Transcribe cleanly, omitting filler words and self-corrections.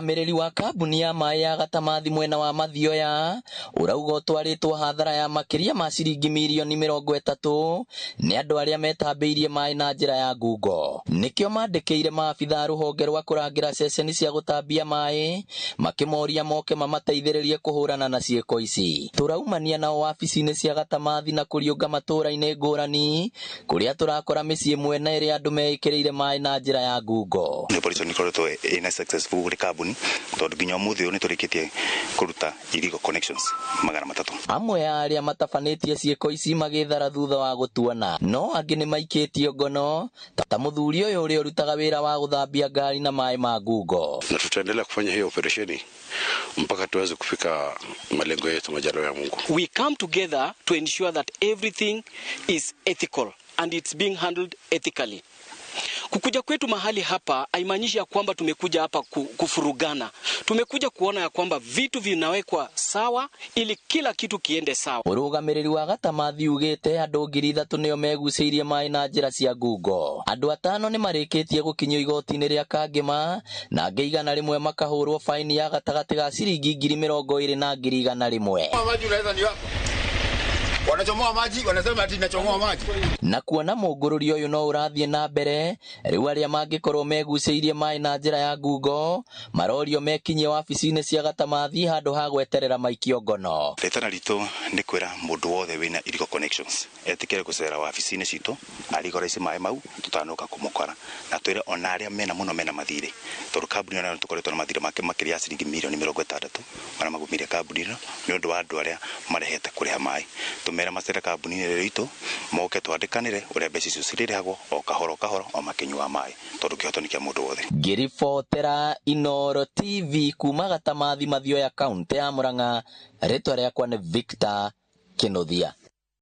Mũrũgamĩrĩri wa kambuni ya maĩ ya Gatamathi mwena wa Mathioya urauga ũtwarĩtwo hathara ya makĩria ma ciringi mirioni 30 nĩ andũ arĩa metambĩirie maĩ na njĩra ya ngungo. Nĩkĩo mandĩkĩire maabitha rũhonge rwa kũrangĩra ceceni cia gũtambia maĩ makĩmoria moke mamateithĩrĩrie kũhũrana na ciĩko ici. Tũraumania nao wabici-inĩ cia Gatamathi na kũriũnga matũra-inĩ ngũrani kũrĩa tũrakora mĩciĩ mwena ĩrĩa andũ meĩkĩrĩire maĩ na njĩra ya ngungo. Successful kambuni tondũ nginya mũthĩ ũyũ nĩ tũrĩkĩtie kũruta illegal connections 300. Amwe ya arĩa matabanĩtie ciĩko ici magĩthara thutha wa gũtuana, no angĩ nĩ maikĩtio ngono ta mũthuri ũyũ ũrĩa ũrutaga wĩra wa gũthambia ngari na maĩ ma ngungo. Na tutaendelea kufanya hiyo operesheni mpaka tuweze kufika malengo yetu majaliwa ya Mungu. We come together to ensure that everything is ethical and it's being handled ethically. Kukuja kwetu mahali hapa haimaanishi ya kwamba tumekuja hapa kufurugana. Tumekuja kuona ya kwamba vitu vinawekwa sawa ili kila kitu kiende sawa. Mũrũgamĩrĩri wa Gatamathi ugĩte andũ 3,000 nĩo megucĩirie maĩ na njĩra cia ngungo. Andũ 5 nĩ marĩkĩtie gũkinyio igoti-inĩ rĩa Kangema na angĩ 100 makahũrwo faini ya gatagatĩ ga ciringi 20,000 na 100,000. Wanachomoa maji, wanasema ati nachomoa maji. Na kuona mũngũrũri ũyũ no ũrathiĩ na mbere, rĩu arĩa mangĩkorwo megucĩirie maĩ na njĩra ya ngungo marorio mekinyie wabici-inĩ cia Gatamathi handũ ha gweterera maikio ngono. Rĩtana ritũ nĩ kwĩra mũndũ wothe wĩna illegal connections etikĩre gũcera wabici-inĩ citũ arigora ici maĩ mau tũtanoka kũmũkora na twĩre ona arĩa mena mũno mena mathirĩ tondũ kambuni ĩno tũkoretwo na mathirĩ makĩria ya ciringi mirioni 60 ona magumirie kambuni ĩno nĩ ũndũ wa andũ arĩa marehete kũrĩha maĩ. Tumera macera kambuni ĩno itũ moke twandĩkanĩre ũrĩa mbeca icio cirĩrĩhagwo o kahoro o makinyua maĩ tondũ kĩhoto nĩ kĩa mũndũ wothe. Ngĩribotera Inooro TV kuma Gatamathi Mathioya kaunti ya Murang'a, rĩtwa rĩakwa nĩ Victor Kĩnuthia.